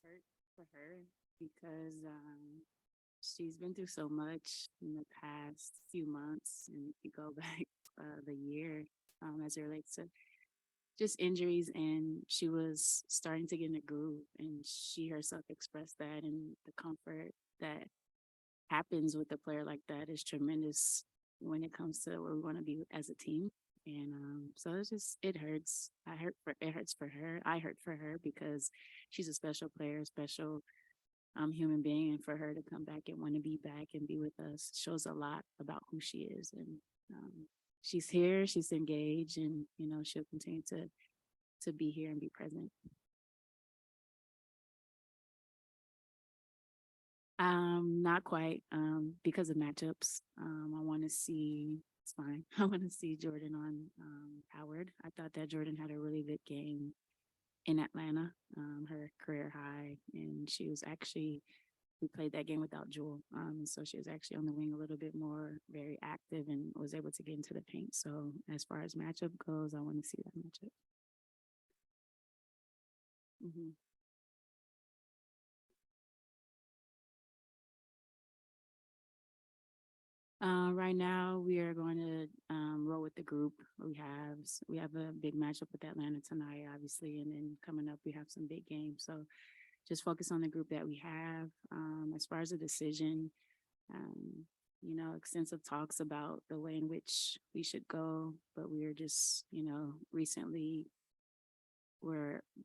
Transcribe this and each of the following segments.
hurt for her because she's been through so much in the past few months, and if you go back the year as it relates to just injuries, and she was starting to get in a groove, and she herself expressed that, and the comfort that happens with a player like that is tremendous when it comes to where we want to be as a team. And so it's just it hurts. It hurts for her. I hurt for her because she's a special player, special human being, and for her to come back and want to be back and be with us shows a lot about who she is. And she's here, she's engaged, and she'll continue to be here and be present. Not quite, because of matchups. I want to see, it's fine. I want to see Jordan on Howard. I thought that Jordan had a really good game in Atlanta, her career high, and she was actually, we played that game without Jewel. So she was actually on the wing a little bit more, very active, and was able to get into the paint. So as far as matchup goes, I want to see that matchup. Mm-hmm. Right now, we are going to roll with the group we have a big matchup with Atlanta tonight, obviously, and then coming up we have some big games. So just focus on the group that we have. As far as the decision, extensive talks about the way in which we should go, but we are just recently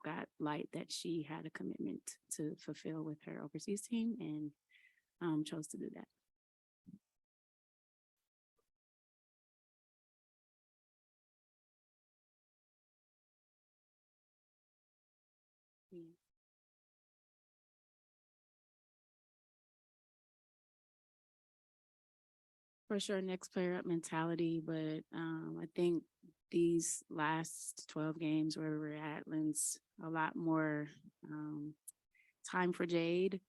got light that she had a commitment to fulfill with her overseas team, and chose to do that. Yeah. For sure, next player up mentality, but I think these last 12 games where we're at lends a lot more time for Jade,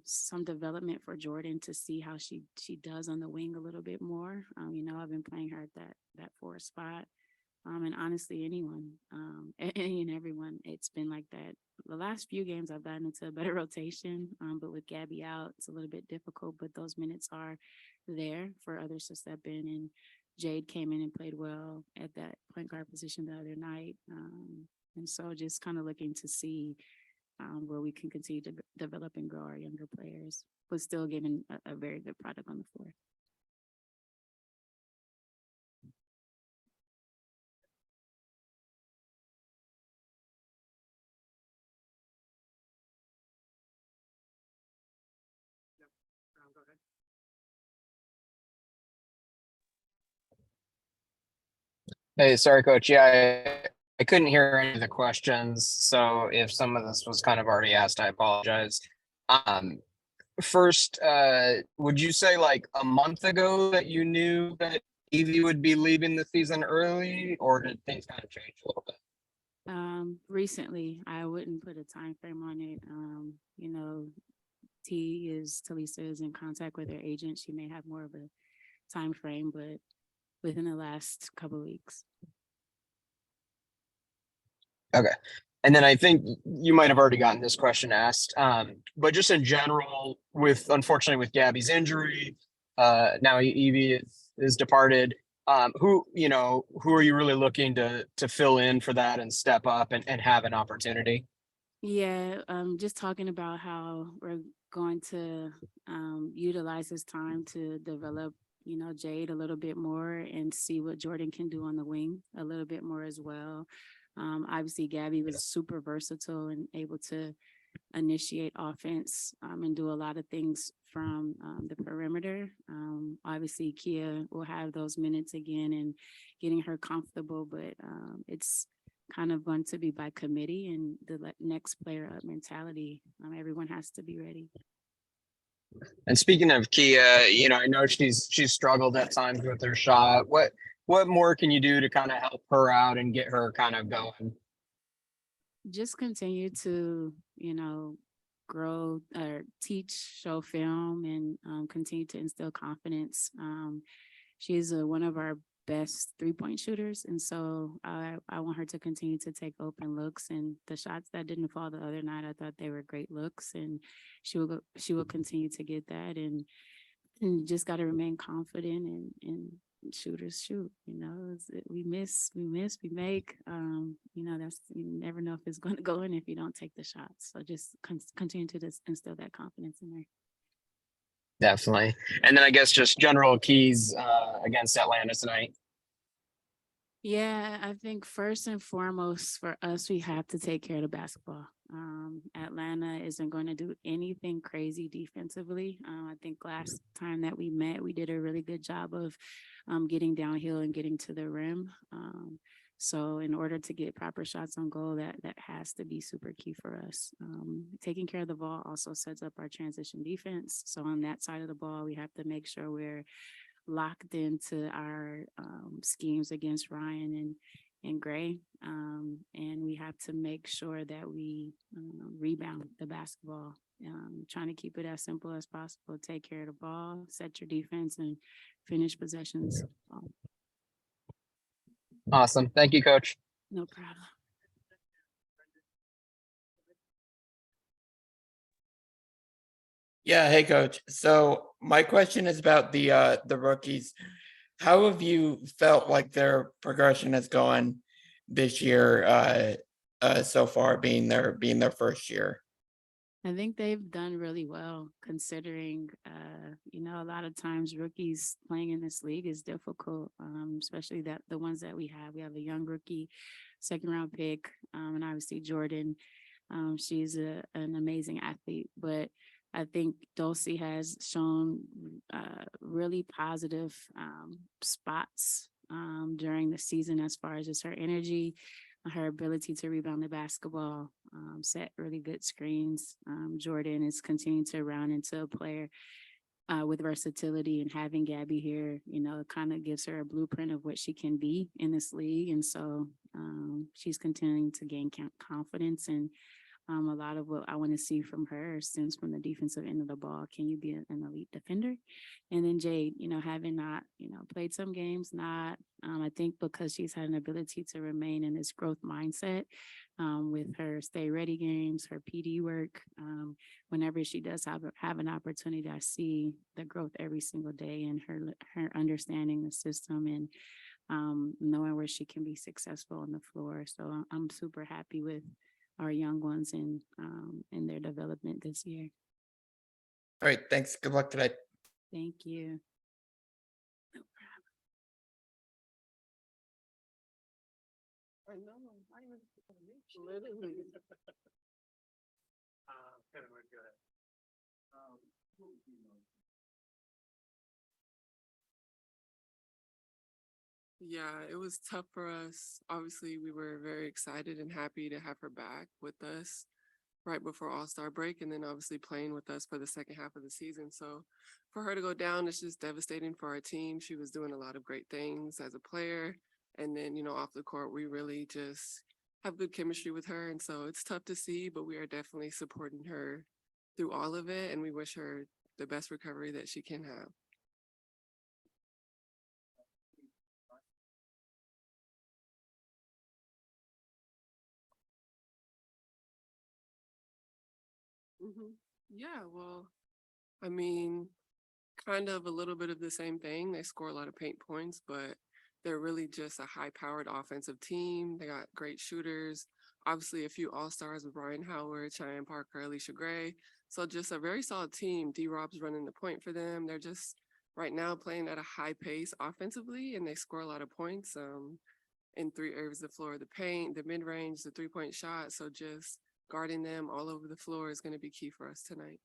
some development for Jordan to see how she does on the wing a little bit more. I've been playing her at that four spot, and honestly, anyone, any and everyone, it's been like that. The last few games I've gotten into a better rotation, but with Gabby out, it's a little bit difficult, but those minutes are there for others to step in. And Jade came in and played well at that point guard position the other night. And so just kind of looking to see where we can continue to develop and grow our younger players, but still giving a very good product on the floor. Go ahead. Hey, sorry, Coach. Yeah, I couldn't hear any of the questions. So if some of this was kind of already asked, I apologize. Um, First, would you say like a month ago that you knew that Evie would be leaving the season early, or did things kind of change a little bit? Recently, I wouldn't put a time frame on it. Talisa is in contact with her agent. She may have more of a time frame, but within the last couple of weeks. Okay. And then I think you might have already gotten this question asked, but just in general, unfortunately with Gabby's injury, now Evie is departed. Who are you really looking to fill in for that and step up and have an opportunity? Yeah, just talking about how we're going to utilize this time to develop, Jade a little bit more and see what Jordan can do on the wing a little bit more as well. Obviously, Gabby was super versatile and able to initiate offense and do a lot of things from the perimeter. Obviously, Kia will have those minutes again and getting her comfortable, but it's kind of going to be by committee and the next player up mentality. Everyone has to be ready. And speaking of Kia, I know she's struggled at times with her shot. What more can you do to kind of help her out and get her kind of going? Just continue to, grow or teach, show film, and continue to instill confidence. She's one of our best 3-point shooters. And so I want her to continue to take open looks, and the shots that didn't fall the other night, I thought they were great looks, and she will continue to get that. And you just got to remain confident, and shooters shoot. We miss, we make. That's, you never know if it's going to go in if you don't take the shots. So just continue to just instill that confidence in her. Definitely. And then I guess just general keys against Atlanta tonight. Yeah, I think first and foremost for us, we have to take care of the basketball. Atlanta isn't going to do anything crazy defensively. I think last time that we met, we did a really good job of getting downhill and getting to the rim. So in order to get proper shots on goal, that has to be super key for us. Taking care of the ball also sets up our transition defense. So on that side of the ball, we have to make sure we're locked into our schemes against Ryan and Gray. And we have to make sure that we rebound the basketball, trying to keep it as simple as possible. Take care of the ball, set your defense, and finish possessions. Awesome. Thank you, Coach. No problem. Yeah, hey coach. So my question is about the rookies. How have you felt like their progression has gone this year so far being their first year? I think they've done really well considering, a lot of times rookies playing in this league is difficult, especially that the ones that we have. We have a young rookie, 2nd-round pick, and obviously Jordan. She's an amazing athlete, but I think Dulcie has shown really positive spots during the season as far as just her energy, her ability to rebound the basketball, set really good screens. Jordan is continuing to round into a player with versatility, and having Gabby here, it kind of gives her a blueprint of what she can be in this league. And so she's continuing to gain confidence, and a lot of what I want to see from her stems from the defensive end of the ball. Can you be an elite defender? And then Jade, having not, played some games, I think because she's had an ability to remain in this growth mindset with her stay ready games, her PD work. Whenever she does have an opportunity, I see the growth every single day, and her understanding the system and knowing where she can be successful on the floor. So I'm super happy with our young ones and their development this year. All right, thanks. Good luck today. Thank you. No problem. I know. Literally. Kind of good. Yeah, it was tough for us. Obviously, we were very excited and happy to have her back with us right before All-Star break, and then obviously playing with us for the second half of the season. So for her to go down, it's just devastating for our team. She was doing a lot of great things as a player. And then, off the court, we really just have good chemistry with her. And so it's tough to see, but we are definitely supporting her through all of it. And we wish her the best recovery that she can have. Yeah, well, I mean, kind of a little bit of the same thing. They score a lot of paint points, but they're really just a high-powered offensive team. They got great shooters. Obviously, a few all-stars with Ryan Howard, Cheyenne Parker, Alicia Gray. So just a very solid team. D-Rob's running the point for them. They're just right now playing at a high pace offensively, and they score a lot of points in 3 areas of the floor: the paint, the mid-range, the 3-point shot. So just guarding them all over the floor is going to be key for us tonight.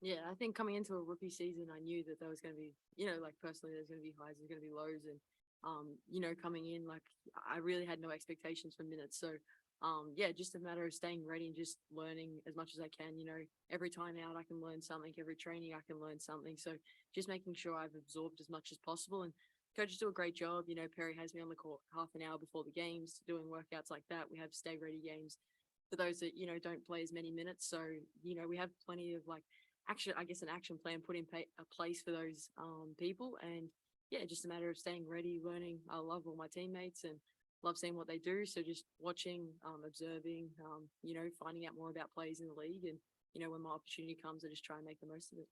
Yeah, I think coming into a rookie season, I knew that there was going to be, personally, there's going to be highs, there's going to be lows. And, coming in, I really had no expectations for minutes. So yeah, just a matter of staying ready and just learning as much as I can. Every time out, I can learn something. Every training, I can learn something. So just making sure I've absorbed as much as possible. And coaches do a great job. Perry has me on the court half an hour before the games doing workouts like that. We have stay ready games for those that, don't play as many minutes. So, we have plenty of an action plan put in a place for those people. And yeah, just a matter of staying ready, learning. I love all my teammates and love seeing what they do. So just watching, observing, finding out more about players in the league. And, when my opportunity comes, I just try and make the most of it.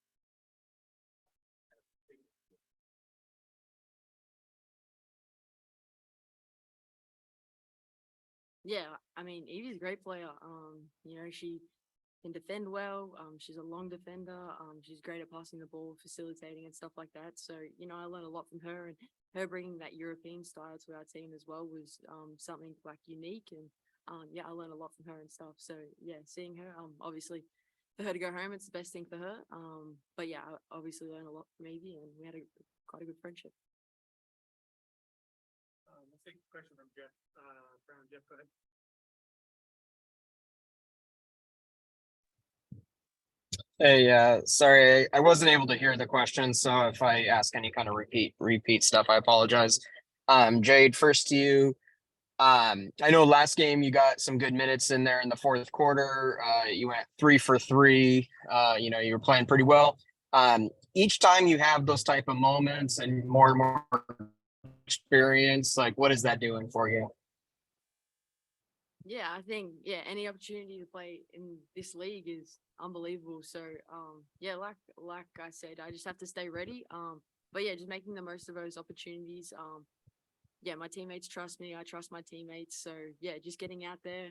Yeah, I mean, Evie's a great player. She can defend well. She's a long defender. She's great at passing the ball, facilitating and stuff like that. So, I learned a lot from her, and her bringing that European style to our team as well was something unique. And yeah, I learned a lot from her and stuff. So yeah, seeing her, obviously for her to go home, it's the best thing for her. But yeah, I obviously learned a lot from Evie, and we had quite a good friendship. Let's take a question from Jeff Brown. Jeff, go ahead. Hey, sorry, I wasn't able to hear the question, so if I ask any kind of repeat stuff, I apologize. Jade, first to you. I know last game you got some good minutes in there in the fourth quarter. You went 3 for 3. You were playing pretty well. Each time you have those type of moments and more experience, what is that doing for you? Yeah, I think any opportunity to play in this league is unbelievable. So yeah, like I said, I just have to stay ready. But yeah, just making the most of those opportunities. Yeah, my teammates trust me. I trust my teammates. So yeah, just getting out there.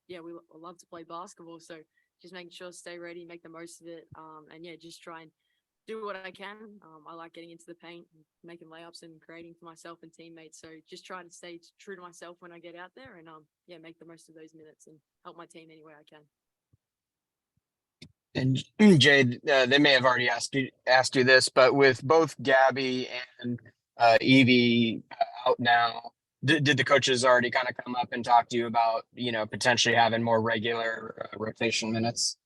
Yeah, we love to play basketball. So just making sure to stay ready, make the most of it. And yeah, just try and do what I can. I like getting into the paint, making layups and creating for myself and teammates. So just try to stay true to myself when I get out there and yeah, make the most of those minutes and help my team any way I can. And Jade, they may have already asked you this, but with both Gabby and Evie out now, did the coaches already kind of come up and talk to you about potentially having more regular rotation minutes?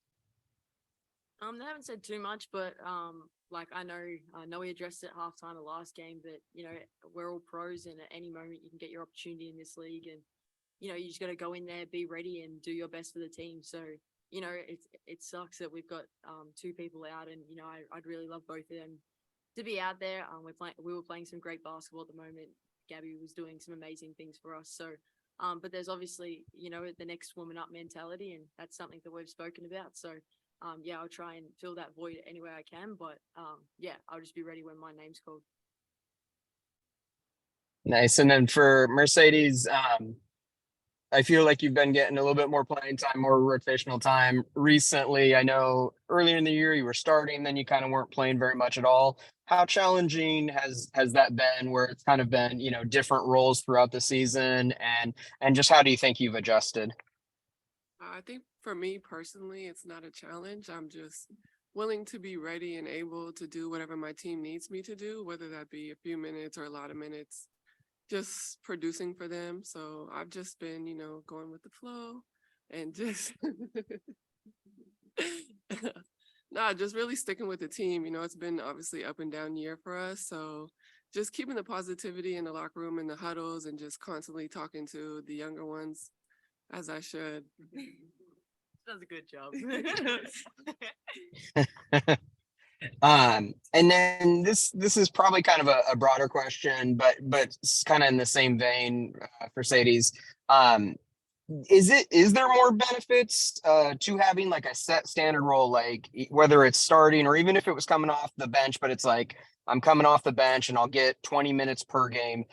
They haven't said too much, but I know we addressed it at halftime of last game that we're all pros, and at any moment you can get your opportunity in this league, and you just got to go in there, be ready, and do your best for the team. So it sucks that we've got 2 people out, and I'd really love both of them to be out there. We were playing some great basketball at the moment. Gabby was doing some amazing things for us. So, but there's obviously the next woman up mentality, and that's something that we've spoken about. So. Yeah, I'll try and fill that void any way I can, but yeah, I'll just be ready when my name's called. Nice. And then for Mercedes, I feel like you've been getting a little bit more playing time, more rotational time recently. I know earlier in the year you were starting, then you kind of weren't playing very much at all. How challenging has that been, where it's kind of been, different roles throughout the season, and just how do you think you've adjusted? I think for me personally, it's not a challenge. I'm just willing to be ready and able to do whatever my team needs me to do, whether that be a few minutes or a lot of minutes, just producing for them. So I've just been, going with the flow and just, just really sticking with the team. It's been obviously up and down year for us. So just keeping the positivity in the locker room and the huddles and just constantly talking to the younger ones as I should. Does a good job. And then this is probably kind of a broader question, but it's kind of in the same vein for Sadie's. Is there more benefits to having like a set standard role, like whether it's starting or even if it was coming off the bench, but it's like I'm coming off the bench and I'll get 20 minutes per game.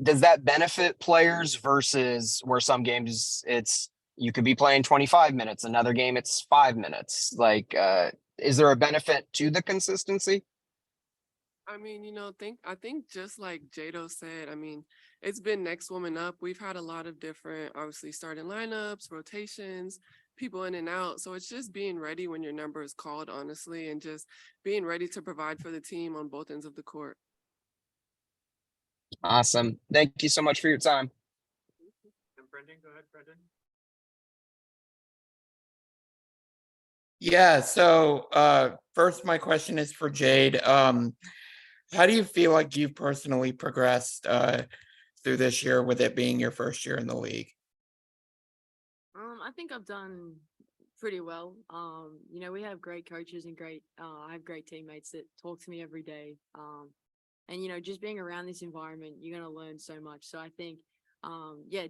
Does that benefit players versus where some games you could be playing 25 minutes, another game it's 5 minutes? Is there a benefit to the consistency? I mean, I think just like Jado said, I mean, it's been next woman up. We've had a lot of different, obviously, starting lineups, rotations, people in and out. So it's just being ready when your number is called, honestly, and just being ready to provide for the team on both ends of the court. Awesome. Thank you so much for your time. And Brendan, go ahead, Brendan. Yeah, so first my question is for Jade. How do you feel like you've personally progressed through this year with it being your first year in the league? I think I've done pretty well. We have great coaches and I have great teammates that talk to me every day. And just being around this environment, you're gonna learn so much. So I think,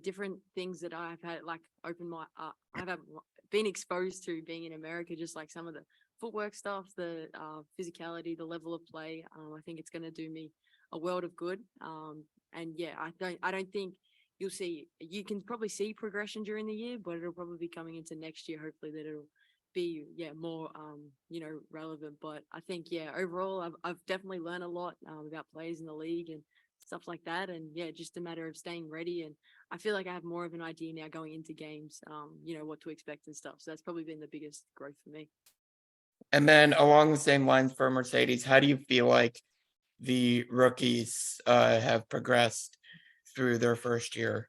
different things that I've had like been exposed to being in America, just like some of the footwork stuff, the physicality, the level of play. I think it's gonna do me a world of good. And yeah, I don't think you can probably see progression during the year, but it'll probably be coming into next year. Hopefully that it'll be more relevant. But I think overall I've definitely learned a lot about players in the league and stuff like that. And just a matter of staying ready. And I feel like I have more of an idea now going into games, what to expect and stuff. So that's probably been the biggest growth for me. And then along the same lines for Mercedes, how do you feel like the rookies have progressed through their first year?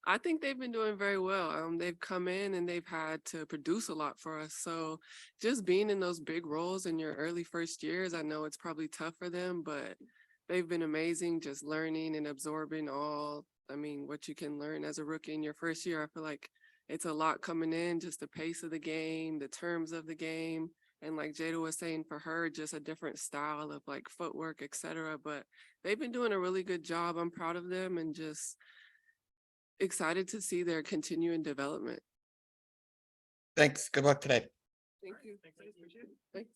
I think they've been doing very well. They've come in and they've had to produce a lot for us. So just being in those big roles in your early first years, I know it's probably tough for them, but they've been amazing just learning and absorbing what you can learn as a rookie in your first year. I feel like it's a lot coming in, just the pace of the game, the terms of the game. And like Jada was saying, for her, just a different style of like footwork, etc. But they've been doing a really good job. I'm proud of them and just excited to see their continuing development. Thanks. Good luck today. Thank you. Thanks, appreciate it. Thanks.